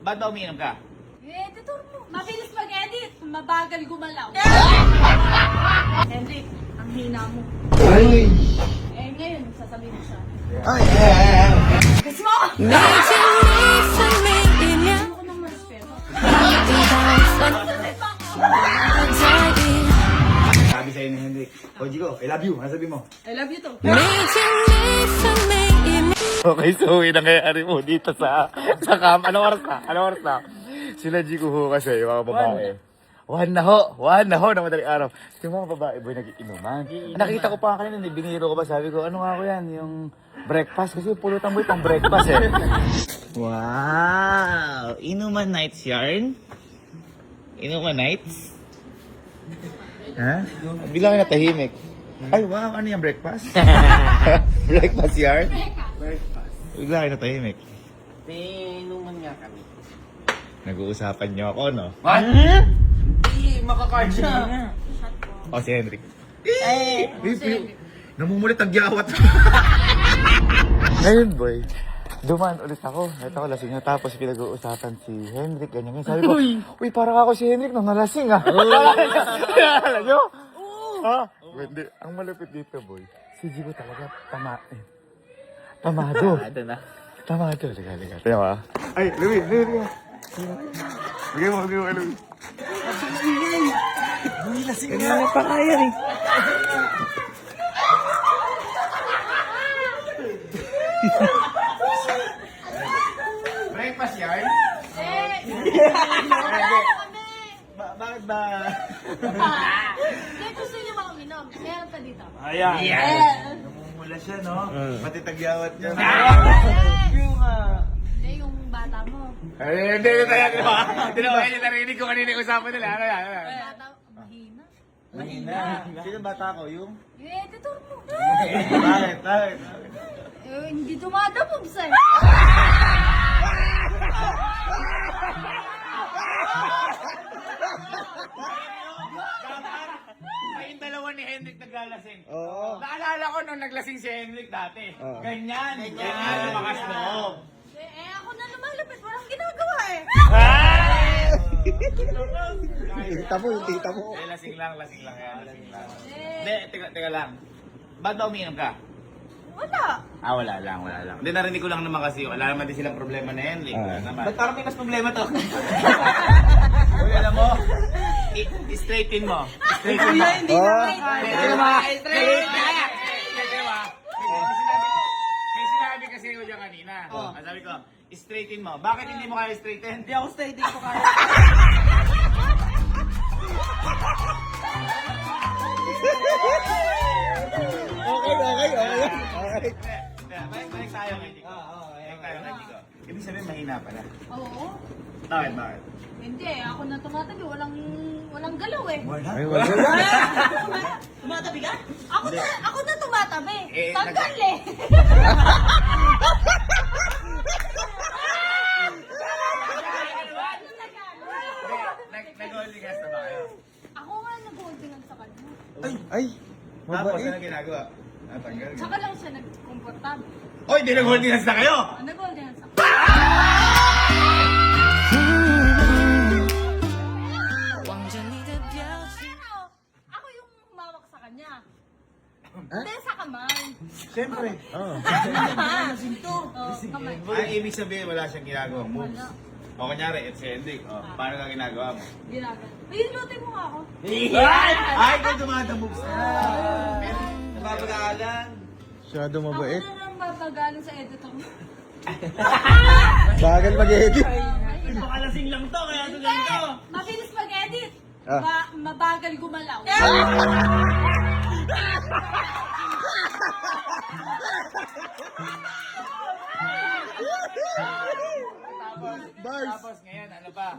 Ba't ba umiinom ka? Editor mo. Mabilis mag-edit. Mabagal gumalaw. Henrik, ang hina mo. Ay! Ngayon, sasabihin mo siya. Ay! Kiss mo! Ayoko nang respeto. Sabi sa'yo ni Henrik, Koji ko, I love you. Ano sabi mo? I love you too. Okay, so uwi na kaya mo dito sa camp. Anong oras na? Anong oras na? Sila Jigo ho kasi, yung mga babae. One na ho na madaling araw. Yung mga babae, boy, nag-iinuman. Nakita ko pa kanina, biniro ko ba, sabi ko, ano nga ko yan, yung breakfast. Kasi pulutan mo itong breakfast eh. Wow! Inuman nights yarn? Inuman nights? Ha? Bilang na tahimik. Ay, wow, ano yung breakfast? Breakfast yarn? Bigla kayo natahimik. Inuman nga kami. Nag-uusapan niyo ako, no? What? Hindi, makakard siya. O, si Henrik. Namumulit ang gyawat. Ngayon, boy, dumaan ulit ako. Ito ko, lasing na. Tapos pinag-uusapan si Henrik, ganyan. Sabi ko, uy, parang ako si Henrik nung nalasing, ah. Alam nyo? Ha? Hindi. Ang malapit dito, boy. Si Jigo talaga tamado. Ito na. Tamado. Liga. Tingnan mo, ah. Ay, Louie. Bigay mo, Louie. Uy, lasing na. Pa kaya eh. Breakfast yarn? Bakit ba? Hindi, gusto niyo bang uminom? Meron pa dito. Ayan. Eh, Namumula siya, no? Pati tagyawat niya. Hindi, yung bata mo. Ay, hindi tayo. Hindi na ba yun narinig ko kanina yung usapan nila? Ano yan? Bata, mahina. Mahina. Sino bata ko? Yung? Yung editor mo. Bakit? Hindi dumadabog sa'yo. Kayong dalawa ni Henrik naglalasing. Oo. Naalala ko nung naglasing si Henrik dati. Ganyan. Lumakas loob. Ako na lumalapit. Walang ginagawa eh. Tita mo, yung tita mo. Lasing lang yan. Hindi, teka lang. Ba't ba umiinom ka? Wala. Wala lang. Hindi, narinig ko lang naman kasi wala naman din silang problema na Henrik. Wala naman. Ba't parang may mas problema to? Uy, alam mo, straighten mo. Straighten mo. Hindi na may May sinabi kasi ko dyan kanina. Sabi ko, straighten mo. Bakit hindi mo kaya straighten? Hindi ako steady ko kaya. Okay. Balik tayo kay Chico. Balik tayo kay Chico. Ibig sabihin, mahina pala. Oo. Bakit? Hindi, ako na tumatabi. Walang galaw eh. Ay, wala. Tumatabi ka? Ako na tumatabi. Eh, Tanggal eh. Nag-holding hands na ba kayo? Ako nga nag-holding sa kanya. Ay, Tapos, ano ginagawa? Natanggal. Tsaka lang siya nag-comfortable. Oy, hindi nag-holding hands na kayo! Nag-holding sa kanya. Ako yung humawak sa kanya. Hindi, sa kamay. Siyempre. Kamay. Ay, ibig sabihin, wala siyang ginagawang moves. Wala. O, kunyari, it's Henrik. Paano ka ginagawa mo? Ginagawa. Uy, lutin mo nga ako. Ay, kung dumada moves na. Pero, napapag-aalan. masyado Ako mabait. na lang mapagaling sa editor mo. Bagal mag-edit. Pakalasing lang to, kaya ito Hindi! Mabilis mag-edit. Mabagal gumalaw. Tapos ngayon, ano ba?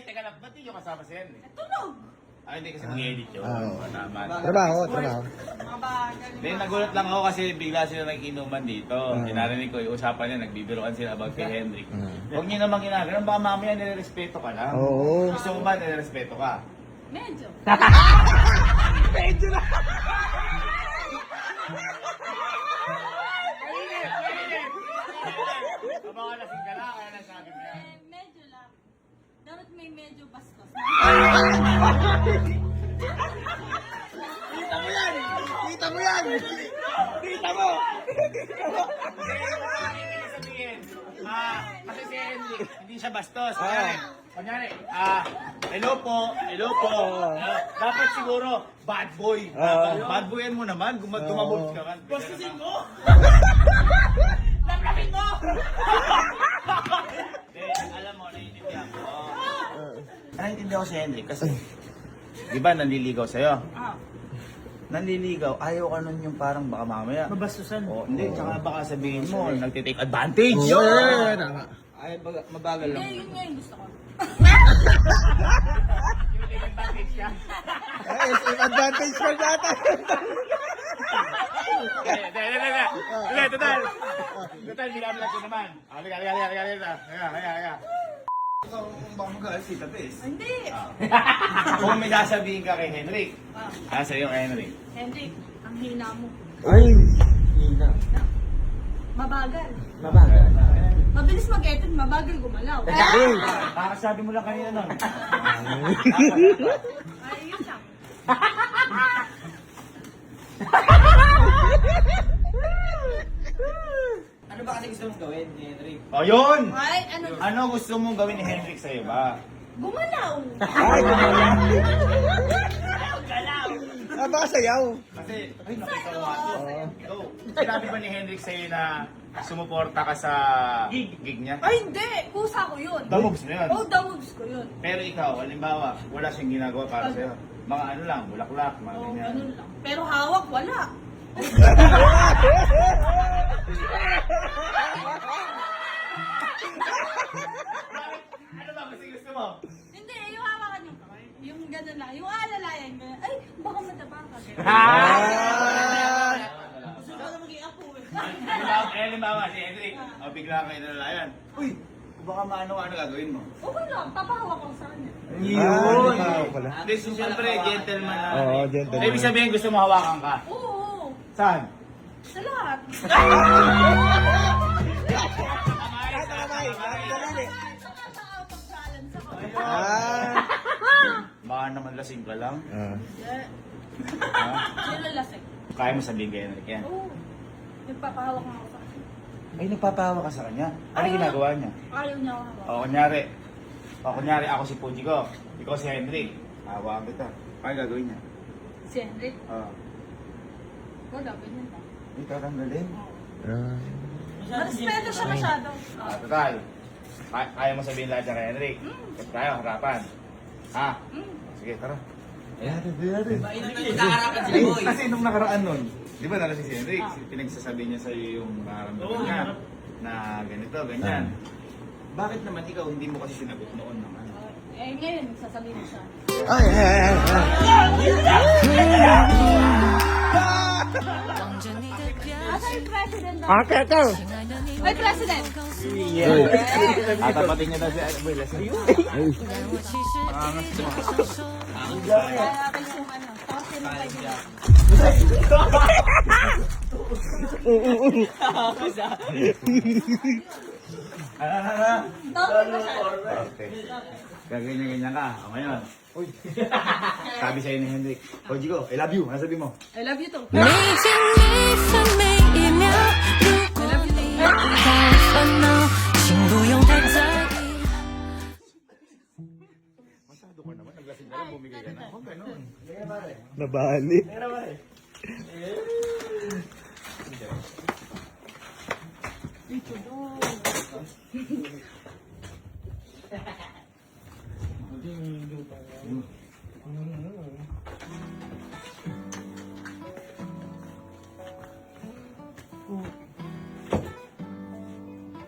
Teka lang, ba't di nyo kasama si Henrik? Tulog. Hindi kasi mag-edit yun. Tama. Trabaho. Then nagulat lang ako kasi bigla sila nag-inuman dito. Narinig ko yung usapan niya, nagbibiroan sila about kay Henrik. Huwag niyo namang ginagawa, baka mamaya nire-respeto ka lang. Oo. Gusto mo ba nire-respeto ka? Medyo. Medyo na! Baka lasing ka lang, kaya nasabi mo yan. Medyo lang. medyo bastos. Kita mo yan! Kita mo yan! Kita mo! Sabihin, kasi si Henry, hindi siya bastos. Kunyari, hello po. Dapat siguro, bad boy. Bad boyan mo naman, gumabot ka man. Bastusin mo! Laplapin mo! Alam mo, naiintindihan ko. Naiintindihan ko si Henry kasi, di ba nanliligaw sa'yo? Nanliligaw, ayaw ka nun yung parang baka mamaya. Mabastusan. O, hindi, tsaka baka sabihin mo, nagtitake advantage. Tama. Ay, mabagal lang. Hindi, yun nga yung gusto ko. Ay, SM advantage for data. Hindi, total. Total, binablog ko naman. Halika. Kung baka mag-aalis si Tatis. Hindi. Kung may sasabihin ka kay Henrik, sa'yo kay Henrik. Henry, ang hina mo. Ay, hina. Mabagal. Mabagal. Mabilis mag-edit, mabagal gumalaw. Kakasabi mo lang kanina nun. Ay, yun siya. Ano ba kasi gusto mong gawin ni Henry? O yun! Ay, ano? Ano gusto mong gawin ni Henrik sa'yo ba? Gumalaw. Ah, baka sayaw. Kasi, ay, nakita ko nga to. Ikaw, sinabi ba ni Henrik sa'yo na sumuporta ka sa gig niya? Ay, hindi. Kusa ko yun. Damogs na yun. Oh, damogs ko yun. Pero ikaw, halimbawa, wala siyang ginagawa para sa'yo. Mga ano lang, bulaklak, mga Oh, ganyan. ganun lang. Pero hawak, wala. Ano ba kasi gusto mo? Hindi, yung hawakan yung kamay. Yung ganun lang. Yung alalayan ko. Ay, baka mataba ka. Gusto ko na maging apo eh. Halimbawa, si Henrik, bigla kayo nalalayan. Uy, baka maano-ano gagawin mo? Okay lang, papahawak ko sa kanya. Yun. Hindi, siyempre, gentleman na. Oo, gentleman. Ibig sabihin, gusto mo hawakan ka. Oo, Saan? sa lahat. Pag-balance ako. Baka naman lasing ka lang. Hindi. Ha? Sino lasing? Kaya mo sabihin kay Henrik yan. Oo. Nagpapahawak nga ako sa kanya. Ay, nagpapahawa ka sa kanya. Ano ginagawa niya? Ayaw niya ako hawak. Kunyari ako si Puji ko. Ikaw si Henrik. Hawaan kita. Ano gagawin niya? Si Henry, wala, ganyan lang. Ikaw tanggalin. Respeto siya masyado. Total. Kaya mo sabihin lahat niya kay Henrik. Tapos tayo, harapan. Ha? Sige, tara. Ayan, Kasi nung nakaraan nun, di ba nalasing si Henrik? Pinagsasabi niya sa'yo yung nararamdaman niya na ganito, ganyan. Bakit naman ikaw hindi mo kasi sinagot noon ng ano? Eh, ngayon, sasabihin siya. Asa yung president daw? Ito. May president! Tatapatin niya na si Boy Lasing. Kaya natin yung ano, tapos yun ang kaibigan. Tapos ba siya? Gaganyan-ganyan ka. O ngayon. Uy. Sabi sa'yo ni Henrik, Oji ko, I love you. Ano sabi mo? I love you too. 你经历分每一秒，如果你不再烦恼，请不用太在意。 Masado ka naman. Naglasing ka lang, bumigay ka na. Oh, ganun. Nabali.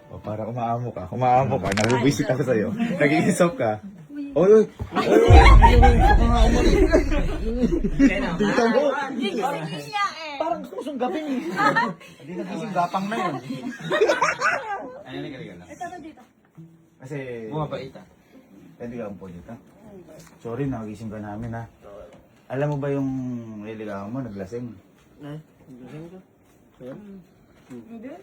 O, para umaamo ka. Nabubisit ako sa'yo. Nag-iisop ka. Oy, oy. Dito mo. Hindi niya eh. Parang kusong gabi eh. Hindi na gising gapang na yun. Ano na lang. Ito na dito. Kasi... Bumabait ah. Pwede ka po dito. Sorry, nakagising ka namin ha. Alam mo ba yung nililigawan mo, naglasing? Hindi.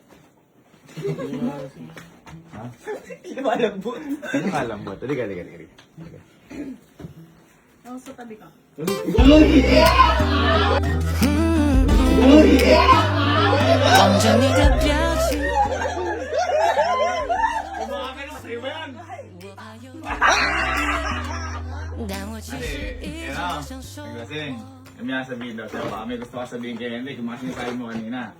Hindi malambot. Ano kalambot? Halika. Ako sa tabi ka.望着你的表情， Sa'yo ba yan? 我怕有但我其实一直都想说 Kasi, kami sabihin daw sa'yo, baka may gusto ka sabihin kay Henry, yung mga sinasabi mo kanina.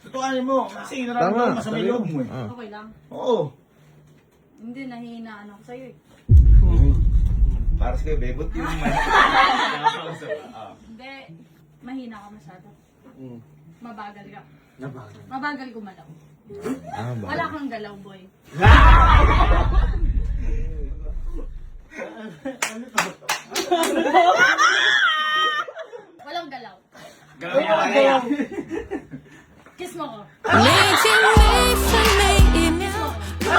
Tutukanin mo, kasi nararamdaman mo sa may loob mo eh. Okay lang. Oo. Hindi, nahihinaan ako sa'yo eh. Para sa kayo, bebot yung may. Hindi, mahina ka masyado. Mabagal ka. Mabagal gumalaw. Wala kang galaw, boy. Walang galaw. Gawin niya kaya. Kiss mo ko. 每天每分每一秒，如果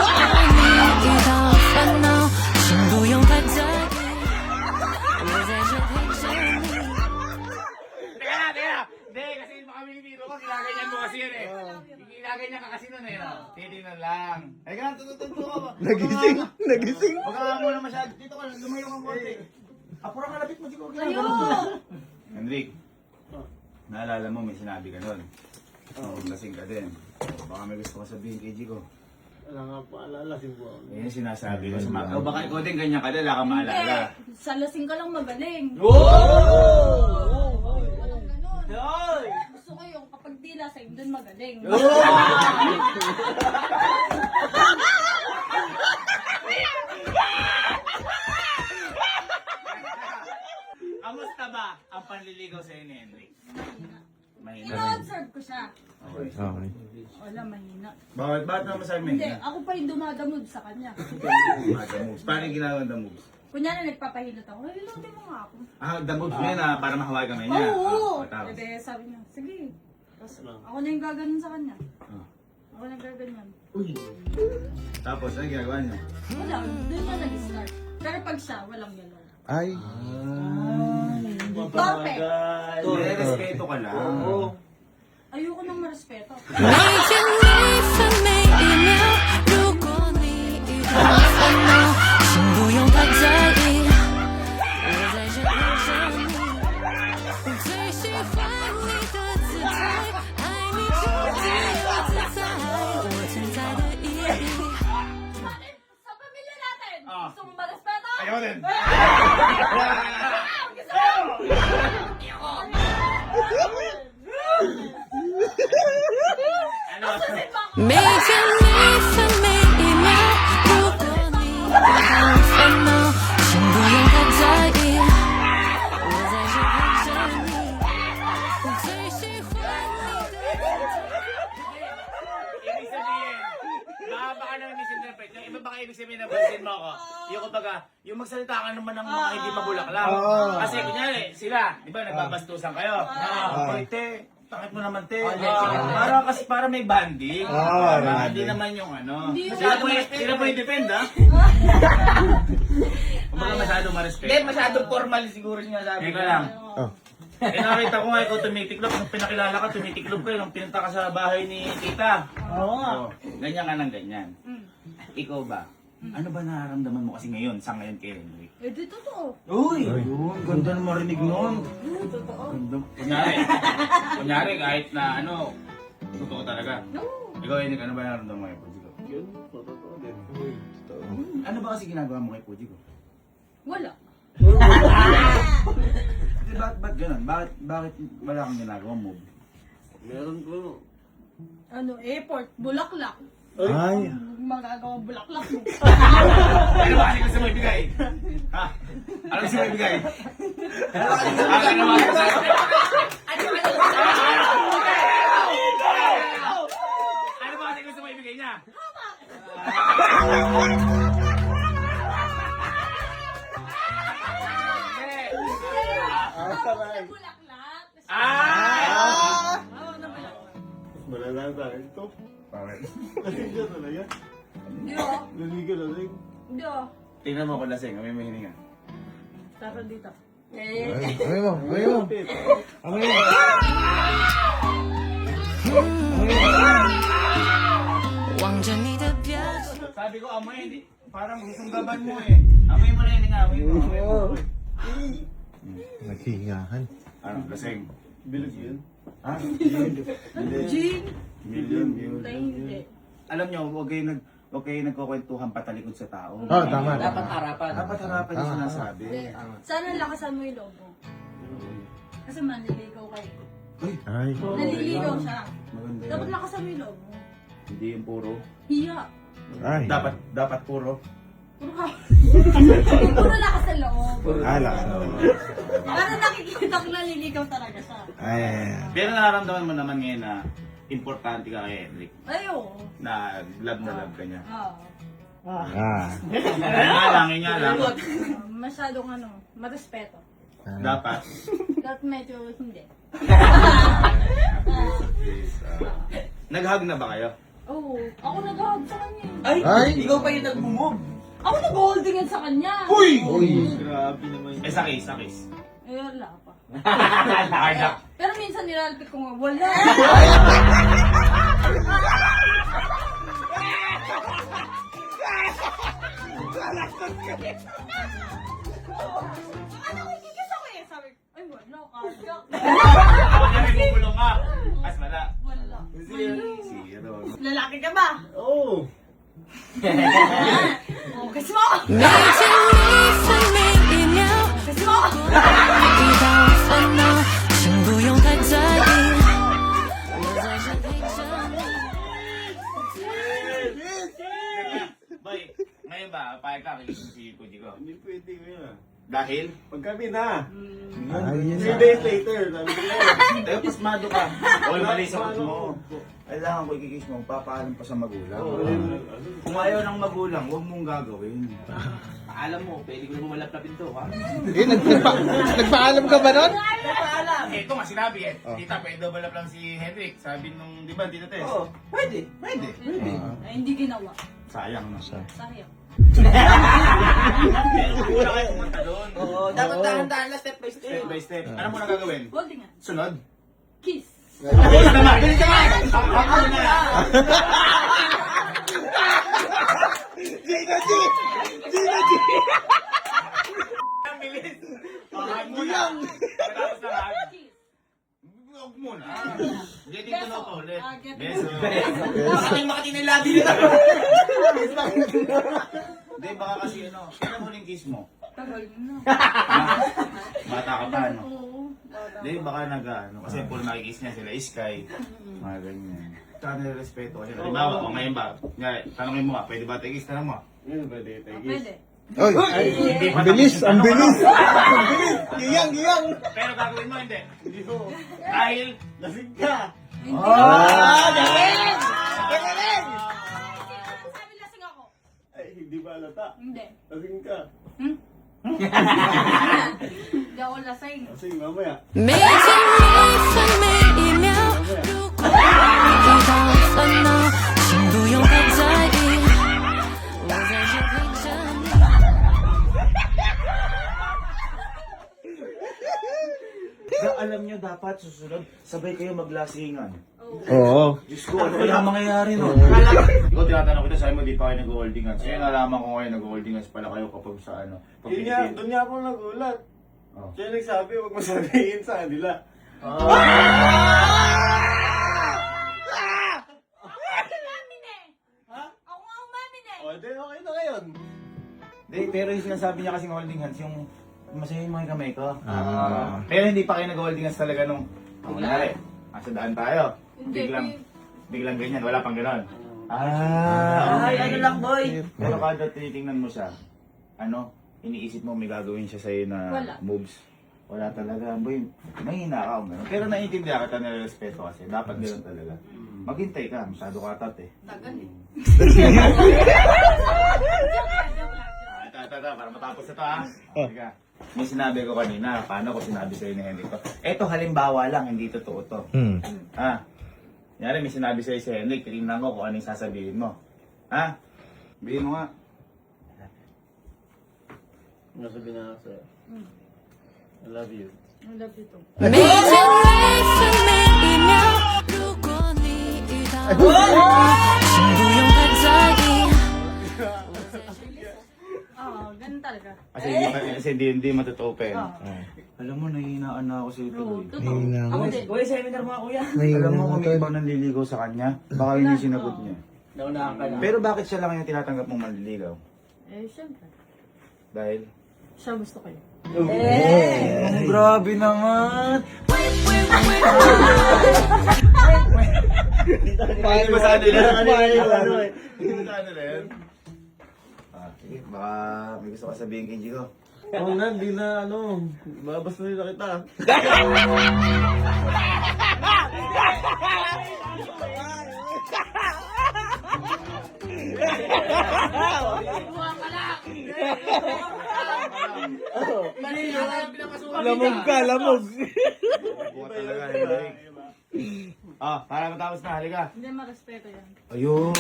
你遇到烦恼，请不用太在意，我在这陪着你。 Teka! Hindi, kasi baka minitiro ko, ginaganyan mo kasi yun eh. Ginaganyan ka kasi nun eh. No? Titinan lang. Ay ka, tututunto ka ba? Nagising. Huwag ka muna masyado. Dito ka, lumayo kang konti. Apura ka, lapit mo siguro. Ayo! Henrik, naalala mo may sinabi ka nun. Lasing ka din. Baka may gusto ka sabihin kay Jico. Wala nga po, alalasing po ako. Yan yung sinasabi ko sa mga. O baka ikaw din ganyan ka din, wala kang maalala. Hindi, sa lasing ka lang magaling. Oh! Walang ganun. Hoy! Gusto ko yung kapag di lasing, dun magaling. Kamusta ba ang panliligaw sa'yo ni Henrik? Mahina. Ina-observe ko siya. Okay. Wala, mahina. Bakit? Bakit naman sa'yo Hindi, mahina? ako pa yung dumadamod sa kanya. The moves. Paano yung ginagawa ng the moves? Kunyari nagpapahilot ako, hilutin mo nga ako. Ah, the moves mo yun ah, para mahawag kamay niya. Oo! Tapos. Ede, sabi niya, sige. Tapos ako na yung gaganon sa kanya. Ah. Ako na gaganyan. Tapos, ano ginagawa niya? Wala, doon na nag-start. Pero pag siya, walang yellow. Ay! Torpe! Respeto ka lang. Ayoko nang marespeto. 每天每分每一秒，如果你遇到烦恼，请不用太在意，我在这陪着你。最喜欢你的姿态，爱你就自由自在，我存在的意义。 Sa pamilya natin, Ah. gusto mo marespeto? Ayaw din. Ano? 每天每分每一秒，如果你遇到烦恼，请不用太在意，我在这陪着你。最喜欢你的。 Ibig sabihin, baka naman misinterpret. Yung iba baka ibig sabihin na pansin mo ako. Yung kumbaga, yung magsalita ka naman ng mga hindi mabulaklak. Kasi kunyari, sila, di ba, nagbabastusan kayo. Oy, te, takit mo naman, te. Para may banding. Hindi naman yung ano. Sila po yung defend, ha? Kumbaga masyadong ma-respect. Hindi, masyadong formal siguro sinasabi. Teka lang. Nakita ko nga ikaw tumitiklop. Nung pinakilala ka, tumitiklop ka. Nung pinunta ka sa bahay ni tita. Oo nga. Ganyan ka ng ganyan. Ikaw ba? Ano ba nararamdaman mo kasi ngayon, sa ngayon kay Henry? Eh, di totoo. Uy! Ganda na marinig nun. Totoo. Ganda. Kunyari, kahit na ano, totoo talaga. No. Ikaw, Henry, ano ba nararamdaman mo kay Puji ko? Yun, totoo din. Ano ba kasi ginagawa mo kay Puji ko? Wala. Ba't ganun? Bakit wala kang ginagawa move? Meron ko. Ano, airport, bulaklak. Ay! Magagawa bulaklak mo. Ano ba kasi gusto mo ibigay? Ha? Ano gusto mo ibigay? Ano ba gusto mo ibigay? Ano ba kasi gusto mo ibigay niya? Bulaklak. Ah! Malala tayo. Ito. Bakit? Lasing ka talaga. Hindi oh. Lasing ka lasing. Hindi oh. Tingnan mo kung lasing, kami may hininga. Tara dito. Amay mo. Amay mo. Amay mo. 望着你的表情。Sabi ko, amoy, hindi. Parang susunggaban mo eh. Amoy mo na yun, amoy mo. Amoy mo. Naghihingahan. Ano, lasing. Bilog yun. Ha? Jean. Million. Hindi. Alam nyo, huwag kayo nagkukwentuhan patalikod sa tao. Oh, tama. Dapat harapan. Dapat harapan yung sinasabi. Sana lakasan mo yung loob mo. Kasi manliligaw kayo. Ay. Naliligaw siya. Maganda Dapat yun. lakasan mo yung loob mo. Hindi yung puro. Hiya. Ay. Dapat puro. Puro ka. Puro lakas sa loob. Ala. Para nakikita ko naliligaw talaga siya. Ay. Pero nararamdaman mo naman ngayon na importante ka kay Henrik. Ay, oo. Na love ka niya. Oo. Ah. Yun nga lang. Masyadong marespeto. Dapat. Dapat medyo hindi. Nag-hug na ba kayo? Oo. Ako nag-hug sa kanya. Ay. Ikaw pa yung nag-move. Ako nag-holdingan sa kanya. Uy. Grabe naman. Sa kiss. Eh, wala pa. Nakaya. Pero minsan nilalapit ko nga, wala. Ano, kikis ako eh. Sabi, ay wala, kaya. Ako na rin bubulong ka. As wala. Wala. Zero. Lalaki ka ba? Oo. Oh, kasi mo! 你经历分每一秒， Kasi mo! 遇到烦恼，请不用太在意，我在这陪着你。 Boy, ngayon ba, payag ka kikisin si Kuji ko? Hindi pwede ko yun. Dahil? Pag kami na. Ay, yun 3 na. days later. Sabi ko yan. Tayo, pasmado ka. Oy, mali sa mo. Kailangan ko ikikis mo, papaalam pa sa magulang. Kung ayaw ng magulang, huwag mong gagawin. Alam mo, pwede ko naman malaplapin to, ha? Eh, nagpaalam ka ba nun? Ito nga sinabi eh. Tita, pwede daw balap lang si Henrik. Sabi nung, di ba, Tita Tess? Oo, pwede. Pwede. Ay, hindi ginawa. Sayang na. Sayang. Pero wala kayo pumunta doon. Oo, dapat dahan-dahan na step by step. Step by step. Ano mo na gagawin? Holdingan. Sunod? Kiss. Bilis naman! Bilis naman! Ako na! Ang bilis! Hug mo na! Tapos na hug. Kiss. Huwag mo na. Getting to know ko ulit. Get Beso. Makati na yung labi nila. Hindi, baka kasi ano. Kailan mo yung kiss mo? Tagal na. Bata ka pa, ano? Oo. Hindi, baka nag-ano. Kasi puro nakikiss niya sila, Sky. Mga ganyan. Saka nire-respeto kasi. Halimbawa, o ngayon ba? Tanongin mo nga, pwede ba tigis? Tanong mo. Yun, pwede. Pwede. Oy. Hindi pa Ang bilis, tapos yung ang tanong, bilis. ano? Giyang! Pero gagawin mo, hindi. Hindi ko. Dahil, Lasing ka! Hindi. Galing! Galing! Sabi lasing ako. Ay, hindi ba alata? Hindi. Lasing ka. Hindi ako lasing. Lasing mamaya. 每经历分每一秒，如果遇到烦恼，请不用太在意，我在这陪着你。 alam nyo dapat susunod, sabay kayo maglasingan. Oo. Diyos ko, ano kaya mangyayari nun? Ikaw tinatanong kita, sabi mo di pa kayo nag-holding hands. Kaya nalaman ko ngayon nag-holding hands pala kayo kapag sa ano. Pag Yun nga, doon nga ako nagulat. Oh. Siya nagsabi, huwag mo sabihin sa kanila. Ako nga umamin eh. O, di, okay na ngayon. Hindi, pero yung sinasabi niya kasing holding hands, yung masaya yung mga kamay ko. Ah. Pero hindi pa kayo nag-holding hands talaga nung, kunwari, nasa daan tayo. Hindi, Biglang ganyan, wala pang ganon. Ay, ano lang, boy. Pero kada tinitingnan mo siya, ano, iniisip mo may gagawin siya sa'yo na Wala. moves. Wala talaga, boy. Mahina ka kung gano'n. Pero naiintindihan kita na respeto kasi. Dapat gano'n talaga. Maghintay ka, masyado ka atat eh. Tagal eh. Ito, para matapos ito ha. Sige. May sinabi ko kanina, paano ko sinabi sa'yo ni Henrik to? Eto halimbawa lang, hindi totoo to. Ha? Yari, may sinabi sa'yo si Henrik, tinignan ko kung ano yung sasabihin mo. Ha? Sabihin mo nga. Nasabi na ako sa'yo. I love you. I love you too. 每经历分每一秒，如果你遇到问题，请不用太在意， Ganun talaga. Kasi hindi matutopen. Oo. Alam mo, nahihinaan na ako sa ito. Oo, eh. totoo. Nahihina Ako ako. din. Kuya, seminar mga kuya. Alam mo Nahihina kung ako, may tol. ibang nanliligaw sa kanya, baka hindi sinagot niya. Naunahan ka na. Pero bakit siya lang yung tinatanggap mong manliligaw? Eh, syempre. Dahil? Siya gusto ko yun. Grabe naman! Hindi mo sa ano yan? Hindi mo sa ano yan? Sige, baka may gusto ka sabihin kay Jigo. Oo na, di na mabas na nila kita. Lamog ka, lamog. Buka talaga, Henrik. Para matapos na, halika. Hindi, marespeto yan. Ayun!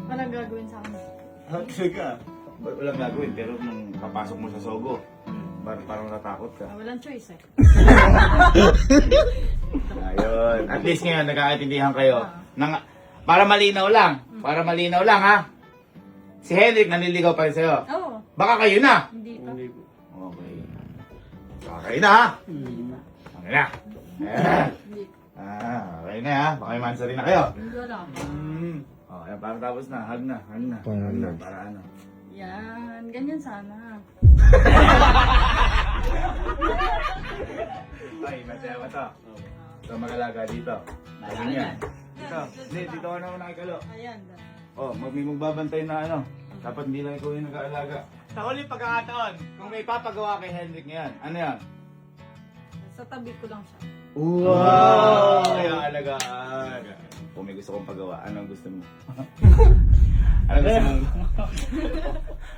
Walang gagawin sa akin. Sige. Walang gagawin, pero nung kapasok mo sa Sogo, parang natakot ka. Walang choice eh. Ayun. At least ngayon, nagkakaintindihan kayo. Para malinaw lang ha. Si Henrik nanliligaw pa rin sa'yo. Oo. Baka kayo na. Hindi pa. Okay. Baka kayo na ha. Okay na. Hindi pa. Okay na ha. Baka may mansa rin na kayo. Hindi wala. Okay, para tapos na. Hug na. Para ano. Yan. Ganyan sana. Ay, masaya ba to? Ito mag-alaga dito. Ayun yan. Dito ka naman nakikalo. Ayan. May magbabantay na ano. Dapat hindi lang ikaw yung nag-aalaga. Sa huling pagkakataon, kung may papagawa kay Henrik ngayon, ano yan? Sa tabi ko lang siya. Wow! Kaya alagaan. Kung may gusto kong pagawa, anong gusto mo?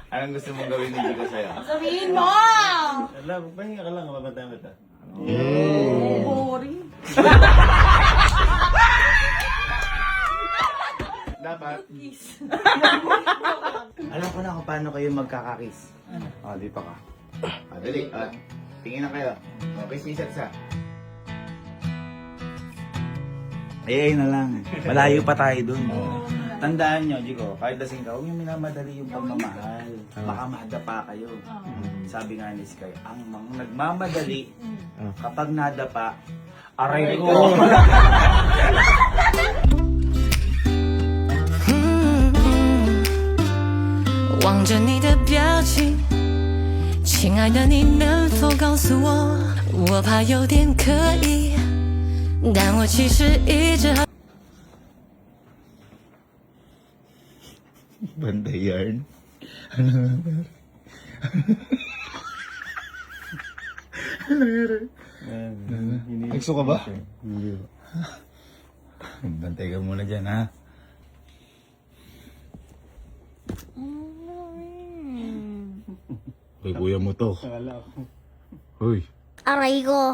Anong gusto mong gawin ni Jigo sa'yo? Sabihin mo! Alam, pahinga ka lang, mabantayan kita. Boring. Dapat. Alam ko na kung paano kayo magkakakiss. Dito ka. Dali. Tingin na kayo. Kiss ni isa. Na lang. Malayo pa tayo dun. Tandaan nyo, Jigo, kahit lasing ka, huwag yung minamadali yung pagmamahal. Baka madapa kayo. Sabi nga ni Sky, ang nagmamadali, kapag nadapa, aray ko. 望着你的表情，亲爱的，你能否告诉我？我怕有点刻意，但我其实一直很。 Banda yarn. Nagso ka ba? Hindi. Bantay ka muna dyan, ha? Uy, kuya mo to. Akala ko. Uy. Aray ko.